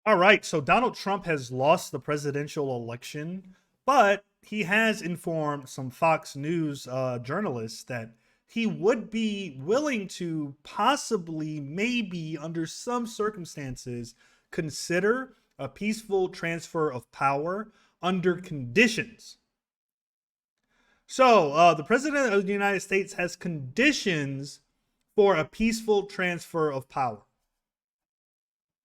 All right, so Donald Trump has lost the presidential election, but he has informed some Fox News journalists that he would be willing to possibly, maybe under some circumstances, consider a peaceful transfer of power under conditions. So, the president of the United States has conditions for a peaceful transfer of power.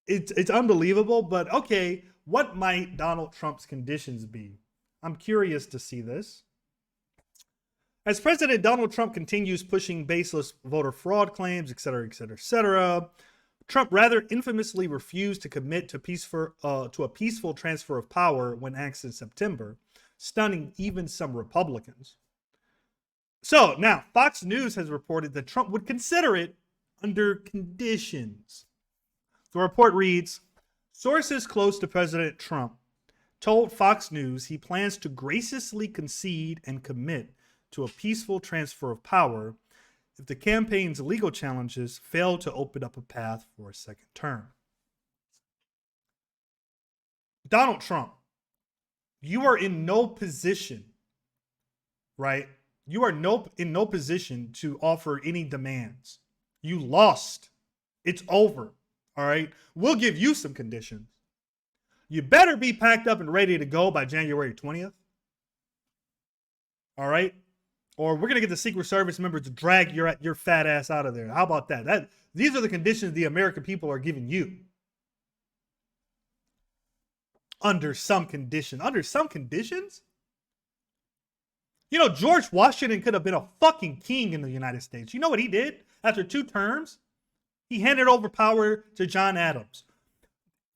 It's unbelievable, but okay, what might Donald Trump's conditions be? I'm curious to see this. As President Donald Trump continues pushing baseless voter fraud claims, et cetera, et cetera, et cetera, Trump rather infamously refused to commit to a peaceful transfer of power when asked in September, stunning even some Republicans. So now, Fox News has reported that Trump would consider it under conditions. The report reads, sources close to President Trump told Fox News he plans to graciously concede and commit to a peaceful transfer of power if the campaign's legal challenges fail to open up a path for a second term. Donald Trump, you are in no position, right? You are in no position to offer any demands. You lost. It's over. All right. We'll give you some conditions. You better be packed up and ready to go by January 20th. All right. Or we're going to get the Secret Service members to drag your fat ass out of there. How about that? These are the conditions the American people are giving you. Under some conditions. Under some conditions? You know, George Washington could have been a fucking king in the United States. You know what he did after 2 terms? He handed over power to John Adams.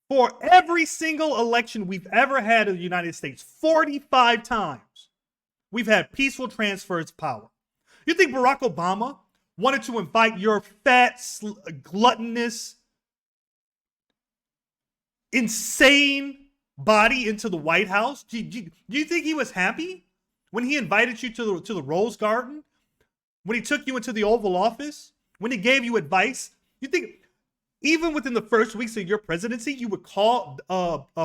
For every single election we've ever had in the United States, 45 times, we've had peaceful transfers of power. You think Barack Obama wanted to invite your fat, gluttonous, insane body into the White House? Do you think he was happy when he invited you to the Rose Garden? When he took you into the Oval Office? When he gave you advice? You think even within the first weeks of your presidency, you would call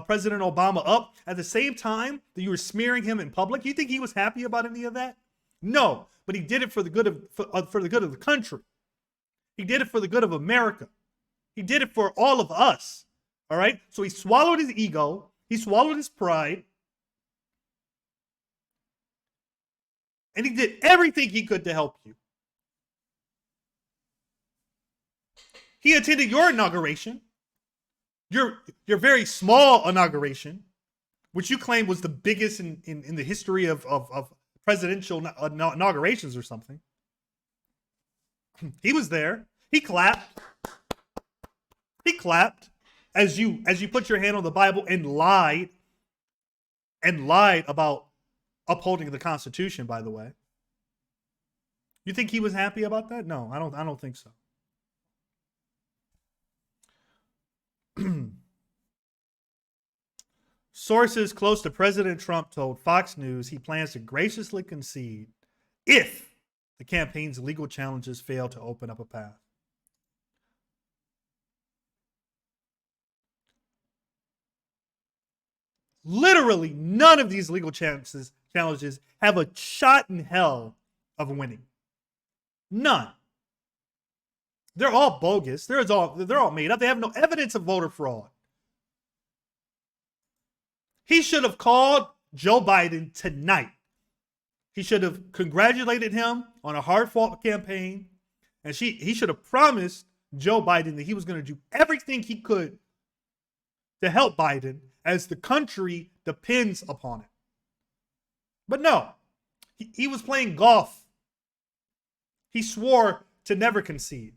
President Obama up at the same time that you were smearing him in public? You think he was happy about any of that? No, but he did it for the good of the country. He did it for the good of America. He did it for all of us. All right. So he swallowed his ego. He swallowed his pride. And he did everything he could to help you. He attended your inauguration, your very small inauguration, which you claim was the biggest in the history of presidential inaugurations or something. He was there. He clapped. He clapped as you put your hand on the Bible and lied about upholding the Constitution, by the way. You think he was happy about that? No, I don't think so. Sources close to President Trump told Fox News he plans to graciously concede if the campaign's legal challenges fail to open up a path. Literally, none of these legal challenges have a shot in hell of winning. None. They're all bogus. They're all made up. They have no evidence of voter fraud. He should have called Joe Biden tonight. He should have congratulated him on a hard-fought campaign. And he should have promised Joe Biden that he was going to do everything he could to help Biden as the country depends upon it. But no, he was playing golf. He swore to never concede.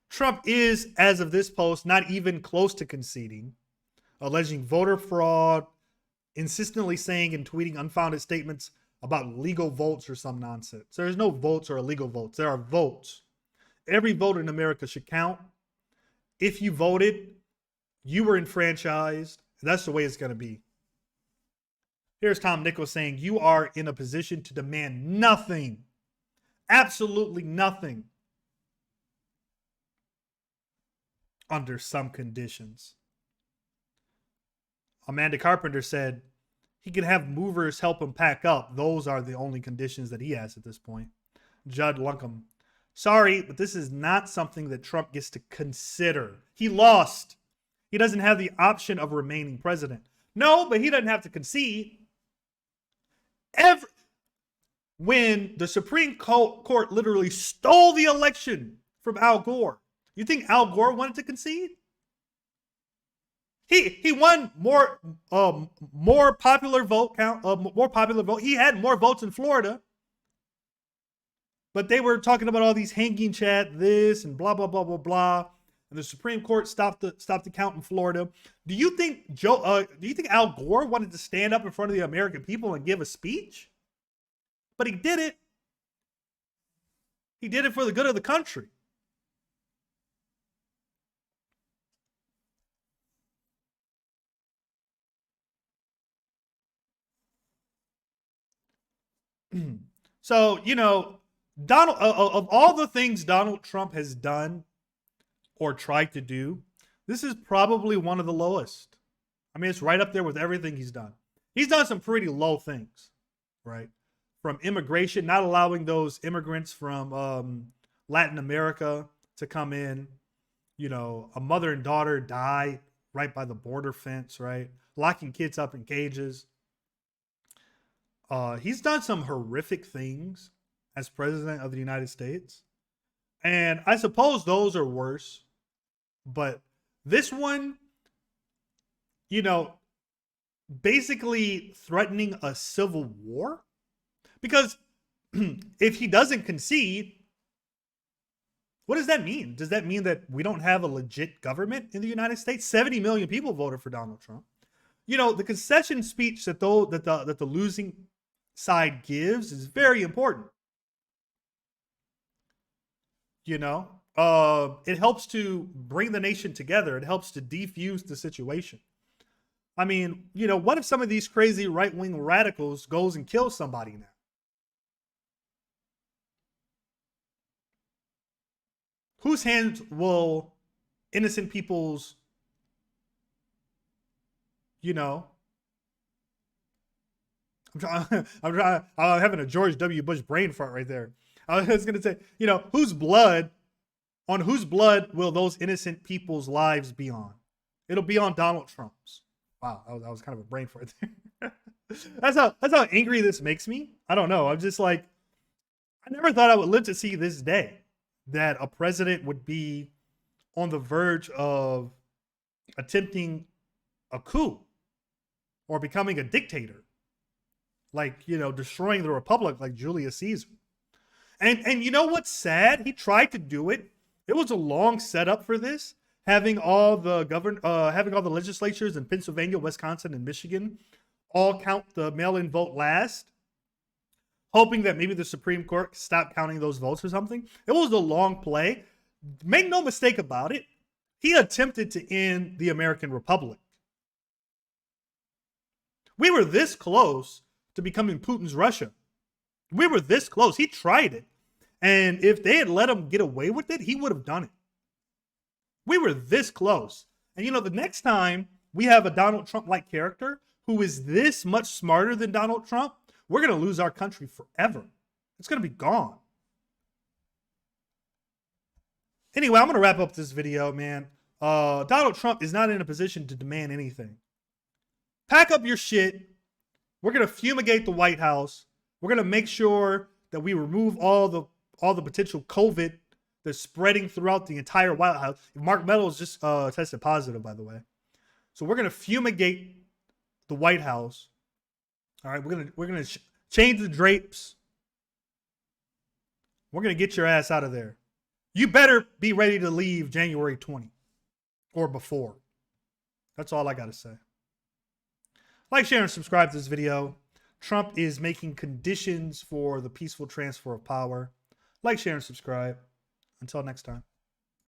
Trump is, as of this post, not even close to conceding, alleging voter fraud, insistently saying and tweeting unfounded statements about legal votes or some nonsense. There's no votes or illegal votes. There are votes. Every vote in America should count. If you voted, you were enfranchised. That's the way it's going to be. Here's Tom Nichols saying, you are in a position to demand nothing. Absolutely nothing. under some conditions. Amanda Carpenter said he can have movers help him pack up. Those are the only conditions that he has at this point. Judd Luncombe. Sorry, but this is not something that Trump gets to consider. He lost. He doesn't have the option of remaining president. No, but he doesn't have to concede. When the Supreme Court literally stole the election from Al Gore, you think Al Gore wanted to concede? He won more popular vote count, more popular vote. He had more votes in Florida, but they were talking about all these hanging chat, this and blah blah blah blah blah. And the Supreme Court stopped the count in Florida. Do you think Al Gore wanted to stand up in front of the American people and give a speech? But he did it. He did it for the good of the country. So, Donald, of all the things Donald Trump has done or tried to do, this is probably one of the lowest. I mean, it's right up there with everything he's done. He's done some pretty low things, right? From immigration, not allowing those immigrants from Latin America to come in. A mother and daughter die right by the border fence, right? Locking kids up in cages. He's done some horrific things as president of the United States. And I suppose those are worse. But this one, basically threatening a civil war. Because if he doesn't concede, what does that mean? Does that mean that we don't have a legit government in the United States? 70 million people voted for Donald Trump. The concession speech that the losing side gives is very important. It helps to bring the nation together. It helps to defuse the situation. I mean, what if some of these crazy right-wing radicals goes and kills somebody now? Whose hands will innocent people's, I'm having a George W. Bush brain fart right there. I was going to say, on whose blood will those innocent people's lives be on? It'll be on Donald Trump's. Wow, that was kind of a brain fart there. That's how angry this makes me. I don't know. I'm just like, I never thought I would live to see this day that a president would be on the verge of attempting a coup or becoming a dictator. Like, destroying the republic like Julius Caesar. And you know what's sad? He tried to do it. It was a long setup for this, having all the legislatures in Pennsylvania, Wisconsin, and Michigan all count the mail-in vote last, hoping that maybe the Supreme Court stopped counting those votes or something. It was a long play. Make no mistake about it. He attempted to end the American Republic. We were this close to becoming Putin's Russia. We were this close. He tried it. And if they had let him get away with it, he would have done it. We were this close. And the next time we have a Donald Trump-like character who is this much smarter than Donald Trump, we're going to lose our country forever. It's going to be gone. Anyway, I'm going to wrap up this video, man. Donald Trump is not in a position to demand anything. Pack up your shit. We're going to fumigate the White House. We're going to make sure that we remove all the potential COVID that's spreading throughout the entire White House. Mark Meadows just tested positive, by the way. So we're going to fumigate the White House. All right, we're gonna change the drapes. We're gonna get your ass out of there. You better be ready to leave January 20 or before. That's all I gotta say. Like, share, and subscribe to this video. Trump is making conditions for the peaceful transfer of power. Like, share, and subscribe. Until next time.